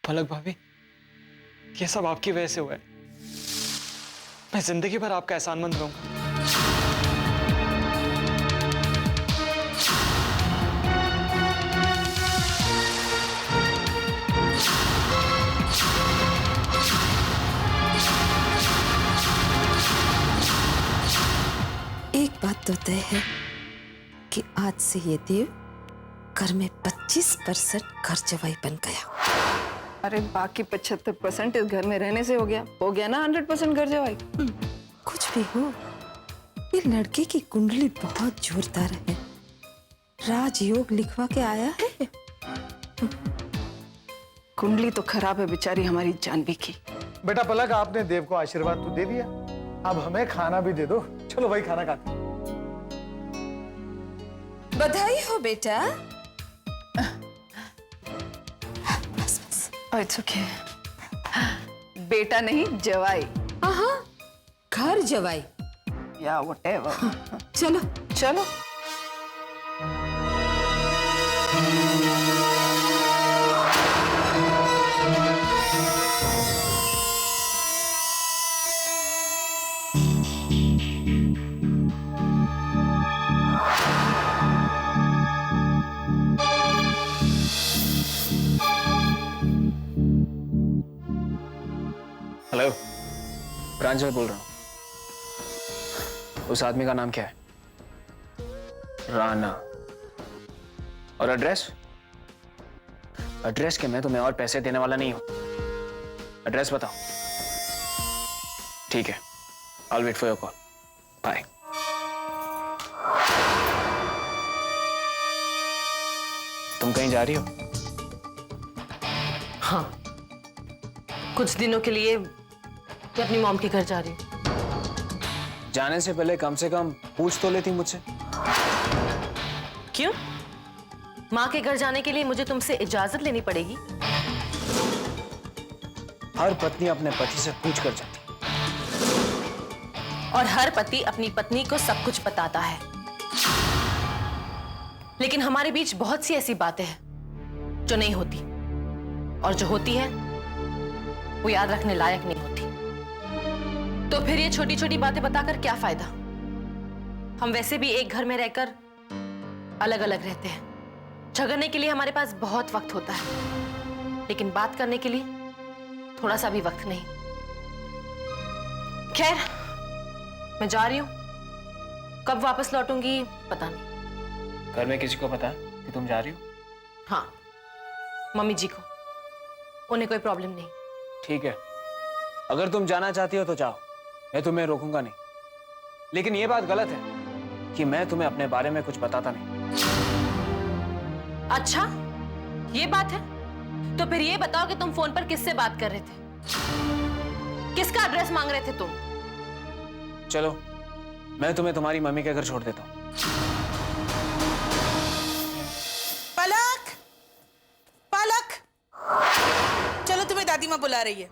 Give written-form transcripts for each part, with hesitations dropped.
पलक भाभी, ये सब आपकी वजह से हुआ है। मैं जिंदगी भर आपका एहसानमंद रहूंगा। एक बात तो तय है कि आज से ये देव घर में 25% घर जवाई बन गया। अरे बाकी 75% इस घर में रहने से हो गया ना 100% घर जवाई। कुछ भी हो, ये लड़के की कुंडली बहुत जोरदार है। राजयोग लिखवा के आया है। कुंडली तो खराब है बेचारी हमारी जानवी की। बेटा पलक, आपने देव को आशीर्वाद तो दे दिया, अब हमें खाना भी दे दो। चलो भाई खाना खाते हैं। बधाई हो बेटा। It's okay. बेटा नहीं जवाई। हाँ, घर जवाई या व्हाटएवर। चलो चलो। हेलो, प्रांजल बोल रहा हूँ। उस आदमी का नाम क्या है? राणा। और एड्रेस? एड्रेस के मैं तुम्हें और पैसे देने वाला नहीं हूं। एड्रेस बताओ। ठीक है, I'll wait for your call. Bye. तुम कहीं जा रही हो? हाँ, कुछ दिनों के लिए मैं अपनी मॉम के घर जा रही हूँ। जाने से पहले कम से कम पूछ तो लेती मुझसे। क्यों? माँ के घर जाने के लिए मुझे तुमसे इजाजत लेनी पड़ेगी? हर पत्नी अपने पति से पूछ कर जाती, और हर पति अपनी पत्नी को सब कुछ बताता है। लेकिन हमारे बीच बहुत सी ऐसी बातें हैं जो नहीं होती, और जो होती है वो याद रखने लायक नहीं होती। तो फिर ये छोटी छोटी बातें बताकर क्या फायदा? हम वैसे भी एक घर में रहकर अलग अलग रहते हैं। झगड़ने के लिए हमारे पास बहुत वक्त होता है, लेकिन बात करने के लिए थोड़ा सा भी वक्त नहीं। खैर, मैं जा रही हूं। कब वापस लौटूंगी पता नहीं। घर में किसी को पता कि तुम जा रही हो? हाँ, मम्मी जी को। उन्हें कोई प्रॉब्लम नहीं। ठीक है, अगर तुम जाना चाहती हो तो जाओ, मैं तुम्हें रोकूंगा नहीं। लेकिन यह बात गलत है कि मैं तुम्हें अपने बारे में कुछ बताता नहीं। अच्छा, ये बात है? तो फिर ये बताओ कि तुम फोन पर किससे बात कर रहे थे? किसका एड्रेस मांग रहे थे तुम? चलो, मैं तुम्हें तुम्हारी मम्मी के घर छोड़ देता हूँ। पलक, पलक, चलो तुम्हें दादी माँ बुला रही है।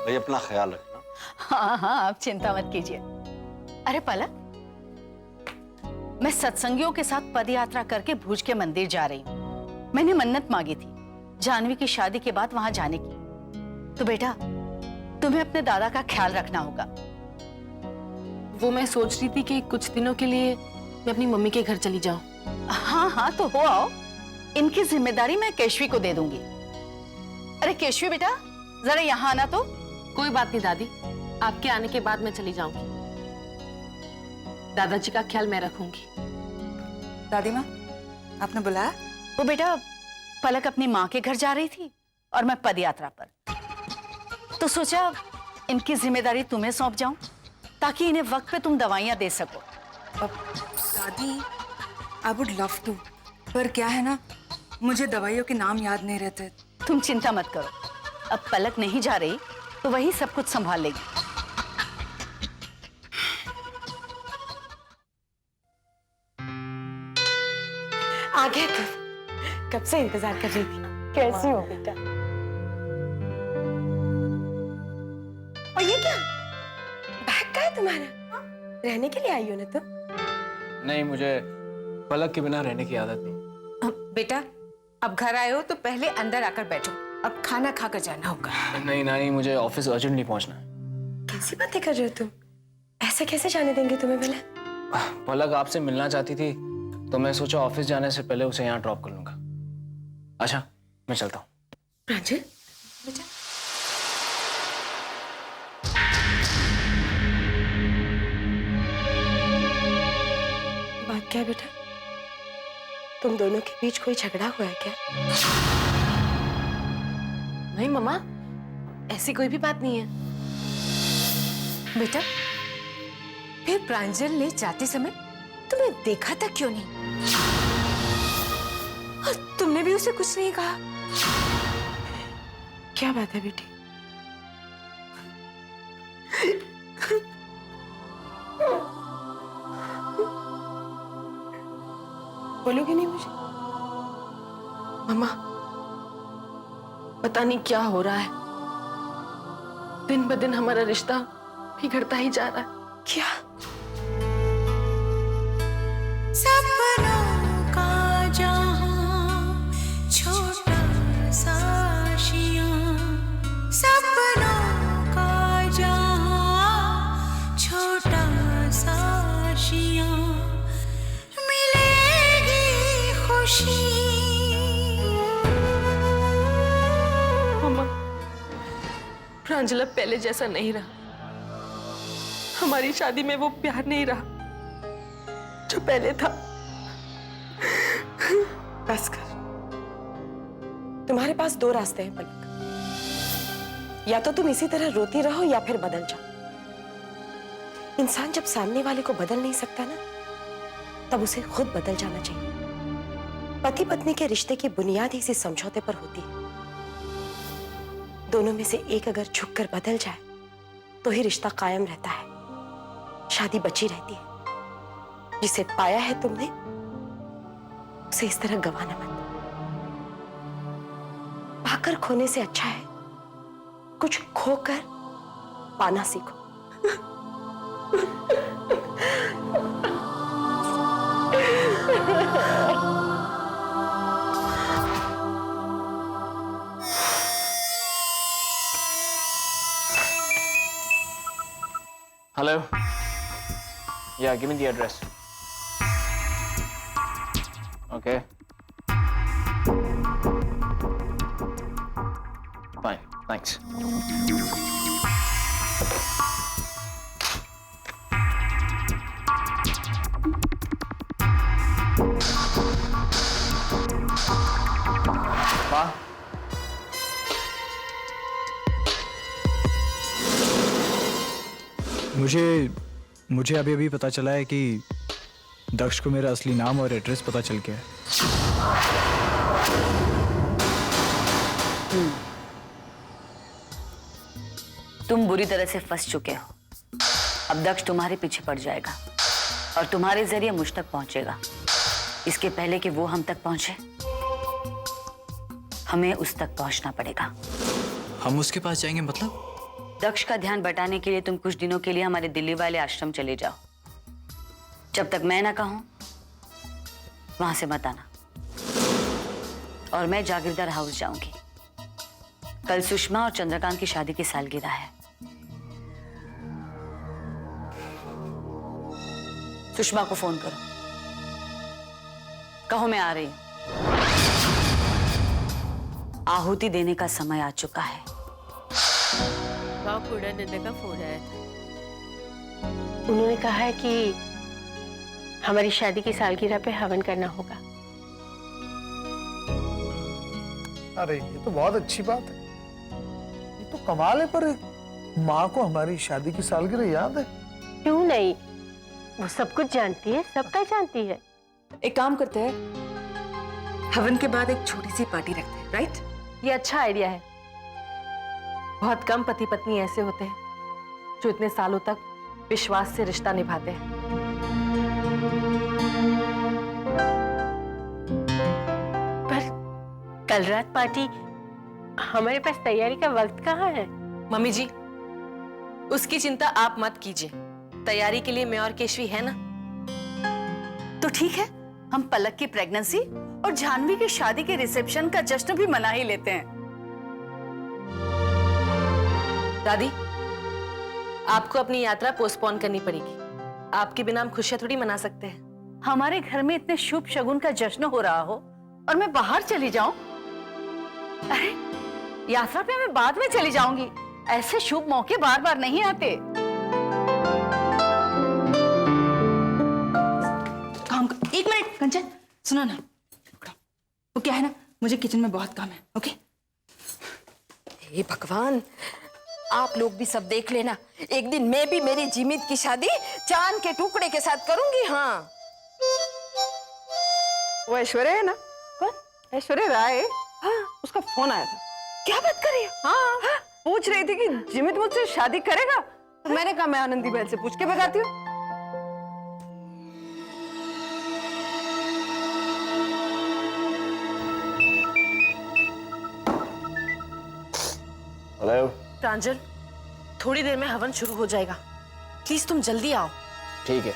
भाई अपना ख्याल रखना। हाँ हाँ, आप चिंता मत कीजिए। अरे पलक, मैं सत्संगियों के साथ पद यात्रा करके भुज के मंदिर जा रही हूँ। मैंने मन्नत मांगी थी जानवी की शादी के बाद वहां जाने की। तो बेटा, तुम्हें अपने दादा का ख्याल रखना होगा। वो मैं सोच रही थी कि कुछ दिनों के लिए मैं अपनी मम्मी के घर चली जाऊं। हाँ हाँ, तो हो आओ। इनकी जिम्मेदारी मैं केशवी को दे दूंगी। अरे केशवी बेटा, जरा यहाँ आना तो। कोई बात नहीं दादी, आपके आने के बाद मैं चली जाऊंगी। दादाजी का ख्याल मैं रखूंगी। दादी माँ, आपने बुलाया? वो बेटा, पलक अपनी माँ के घर जा रही थी और मैं पद यात्रा पर। तो सोचा इनकी जिम्मेदारी तुम्हें सौंप जाऊं, ताकि इन्हें वक्त पे तुम दवाइयां दे सको। दादी, आई वुड लव टू, पर क्या है ना, मुझे दवाइयों के नाम याद नहीं रहते। तुम चिंता मत करो, अब पलक नहीं जा रही तो वही सब कुछ संभाल लेगी। आ गए तुम, कब से इंतजार कर रही थी। कैसी हो बेटा? और ये क्या बैग का है तुम्हारा? रहने के लिए आई हो ना तुम? नहीं, मुझे पलक के बिना रहने की आदत नहीं। बेटा, अब घर आए हो तो पहले अंदर आकर बैठो, अब खाना खाकर जाना होगा। नहीं नानी, मुझे ऑफिस अर्जेंटली पहुंचना है। कैसी बातें कर रहे हो तुम? ऐसे कैसे जाने देंगे तुम्हें भला? पलक आपसे मिलना चाहती थी तो मैं सोचा ऑफिस जाने से पहले उसे यहाँ ड्रॉप कर लूंगा। अच्छा, मैं चलता हूँ। प्रांजल, बेटा। बात क्या है बेटा? तुम दोनों के बीच कोई झगड़ा हुआ है क्या? नहीं मम्मा, ऐसी कोई भी बात नहीं है। बेटा, फिर प्रांजल ने जाते समय तुम्हें देखा था क्यों नहीं? और तुमने भी उसे कुछ नहीं कहा? क्या बात है बेटी? बोलोगे नहीं मुझे? मम्मा, पता नहीं क्या हो रहा है, दिन ब दिन हमारा रिश्ता बिगड़ता ही जा रहा है। क्या? सपनों का जहां छोटा सा आशियां, सपनों का जहां छोटा सा आशियां, मिलेगी खुशी। मम्मा, प्रांजल अब पहले जैसा नहीं रहा। हमारी शादी में वो प्यार नहीं रहा जो पहले था। बस कर। तुम्हारे पास दो रास्ते हैं पलक। या तो तुम इसी तरह रोती रहो या फिर बदल जाओ। इंसान जब सामने वाले को बदल नहीं सकता ना, तब उसे खुद बदल जाना चाहिए। पति पत्नी के रिश्ते की बुनियाद ही इसी समझौते पर होती है। दोनों में से एक अगर झुककर बदल जाए तो ही रिश्ता कायम रहता है, शादी बची रहती है। जिसे पाया है तुमने, उसे इस तरह गंवाना मत। पाकर खोने से अच्छा है कुछ खोकर पाना सीखो। Hello. Yeah, give me the address. Okay. Fine, thanks. माँ, मुझे अभी अभी पता चला है कि दक्ष को मेरा असली नाम और एड्रेस पता चल गया है। तुम बुरी तरह से फंस चुके हो। अब दक्ष तुम्हारे पीछे पड़ जाएगा और तुम्हारे जरिए मुझ तक पहुंचेगा। इसके पहले कि वो हम तक पहुंचे, हमें उस तक पहुंचना पड़ेगा। हम उसके पास जाएंगे मतलब? दक्ष का ध्यान बटाने के लिए तुम कुछ दिनों के लिए हमारे दिल्ली वाले आश्रम चले जाओ। जब तक मैं ना कहूं, वहां से मत आना। और मैं जागीरदार हाउस जाऊंगी। कल सुषमा और चंद्रकांत की शादी की सालगिरह है। सुषमा को फोन करो, कहो मैं आ रही हूं। आहुति देने का समय आ चुका है। नंदा का फोन आया था। उन्होंने कहा है कि हमारी शादी की सालगिरह पे हवन करना होगा। अरे ये तो बहुत अच्छी बात है। ये तो कमाल है, पर माँ को हमारी शादी की सालगिरह याद है? क्यों नहीं, वो सब कुछ जानती है, सबका जानती है। एक काम करते हैं, हवन के बाद एक छोटी सी पार्टी रखते हैं, राइट? ये अच्छा आइडिया है। बहुत कम पति पत्नी ऐसे होते हैं जो इतने सालों तक विश्वास से रिश्ता निभाते हैं। पर कल रात पार्टी, हमारे पास तैयारी का वक्त कहाँ है? मम्मी जी, उसकी चिंता आप मत कीजिए। तैयारी के लिए मैं और केशवी है ना। तो ठीक है, हम पलक की प्रेगनेंसी और जानवी की शादी के रिसेप्शन का जश्न भी मना ही लेते हैं। दादी, आपको अपनी यात्रा पोस्टपोन करनी पड़ेगी। आपके बिना हम खुशियां थोड़ी मना सकते हैं। हमारे घर में इतने शुभ शगुन का जश्न हो रहा हो और मैं बाहर चली जाऊं? अरे यात्रा पे मैं बाद में चली जाऊंगी। ऐसे शुभ मौके बार बार नहीं आते। एक मिनट कंचन, सुनो ना। वो क्या है ना, मुझे किचन में बहुत काम है। ओके? हे भगवान, आप लोग भी सब देख लेना। एक दिन मैं भी मेरी जीमित की शादी चांद के टुकड़े के साथ करूंगी। हाँ, वो ऐश्वर्या है ना? कौन? ऐश्वर्या राय। हाँ, उसका फोन आया था। क्या बात कर रही हो? हाँ, पूछ रही थी कि जिमित मुझसे शादी करेगा। तो मैंने कहा मैं आनंदी बहन से पूछ के बताती हूँ। हेलो। प्रांजल, थोड़ी देर में हवन शुरू हो जाएगा। प्लीज तुम जल्दी आओ। ठीक है।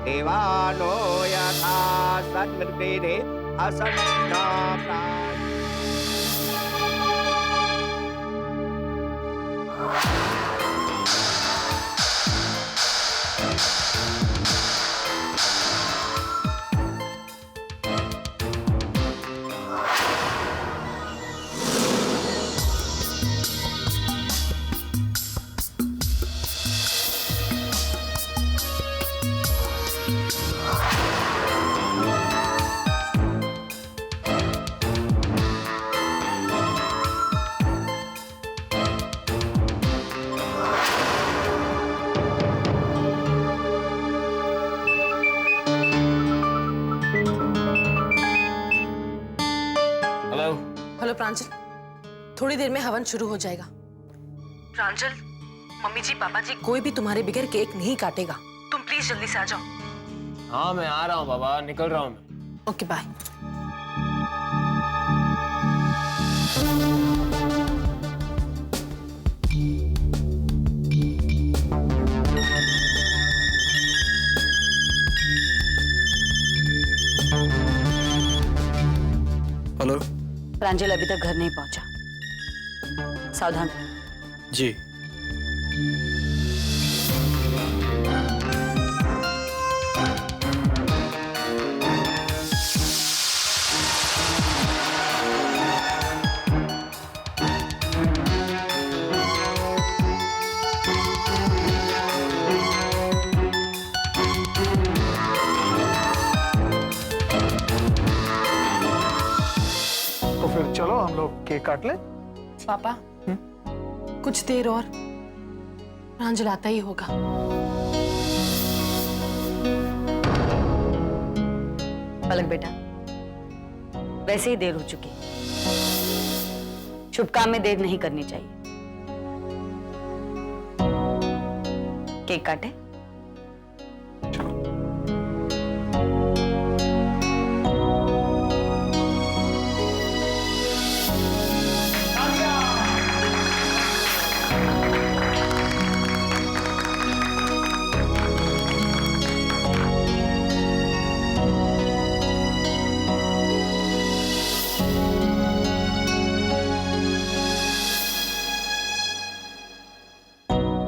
देवानो यथा सन्मृतेरे असन्नाप्ता। हेलो प्रांजल, थोड़ी देर में हवन शुरू हो जाएगा। प्रांजल, मम्मी जी पापा जी कोई भी तुम्हारे बगैर केक नहीं काटेगा। तुम प्लीज जल्दी से आ जाओ। हाँ मैं आ रहा हूँ बाबा, निकल रहा हूँ मैं। Okay bye. हेलो। प्रांजल अभी तक घर नहीं पहुंचा, सावधान रहना। जी। तो फिर चलो हम लोग केक काट लें। पापा, कुछ देर और, प्रांजल आता ही होगा। पलक बेटा, वैसे ही देर हो चुकी, शुभ काम में देर नहीं करनी चाहिए। केक काटे।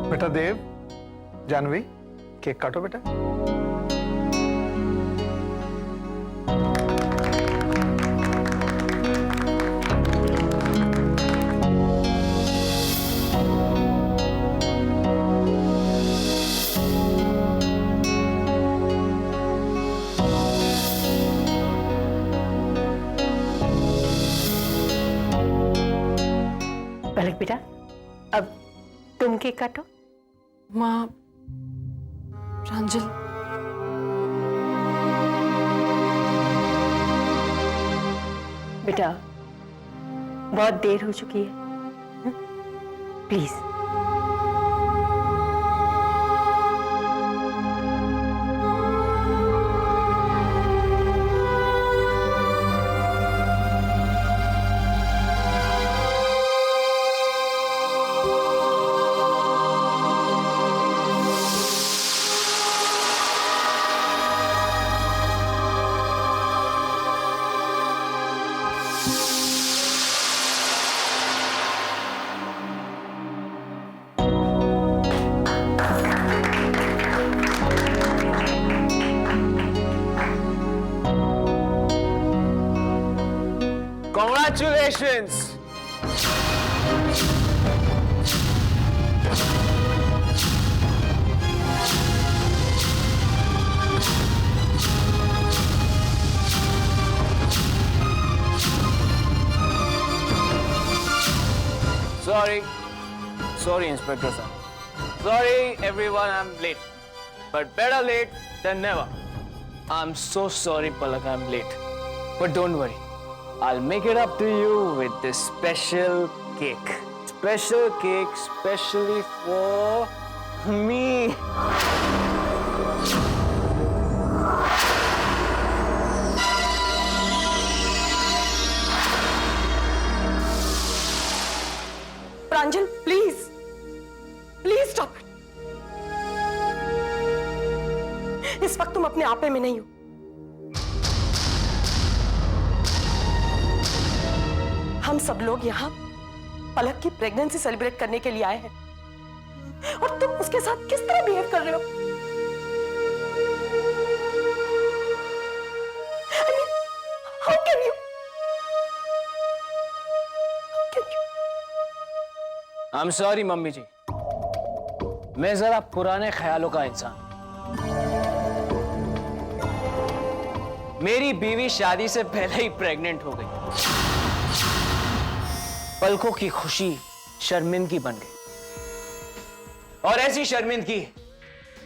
बेटा देव, जानवी, केक काटो बेटा। पलक बेटा, अब तुम केक काटो। माँ, प्रांजल, बेटा बहुत देर हो चुकी है, please. Congratulations! Sorry, Inspector sir. Sorry, everyone, I'm late. But better late than never. I'm so sorry, Palak, I'm late. But don't worry. I'll make it up to you with this special cake. Special cake specially for me. Pranjal, please stop it. इस वक्त तुम अपने आपे में नहीं हो। हम सब लोग यहाँ पलक की प्रेगनेंसी सेलिब्रेट करने के लिए आए हैं और तुम उसके साथ किस तरह बिहेव कर रहे हो? I mean, how can you? I'm sorry, mummy ji. मैं जरा पुराने ख्यालों का इंसान। मेरी बीवी शादी से पहले ही प्रेग्नेंट हो गई। पलकों की खुशी शर्मिंदगी बन गई, और ऐसी शर्मिंदगी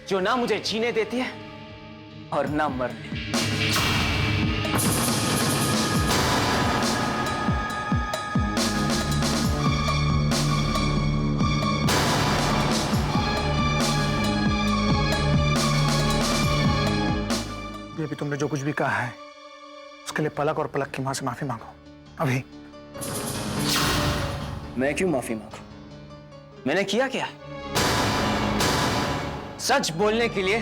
जो ना मुझे जीने देती है और ना मरने। अभी तुमने जो कुछ भी कहा है उसके लिए पलक और पलक की मां से माफी मांगो अभी। मैं क्यों माफी मांगू? मैंने किया क्या? सच बोलने के लिए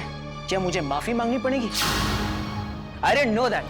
क्या मुझे माफी मांगनी पड़ेगी? I didn't know that.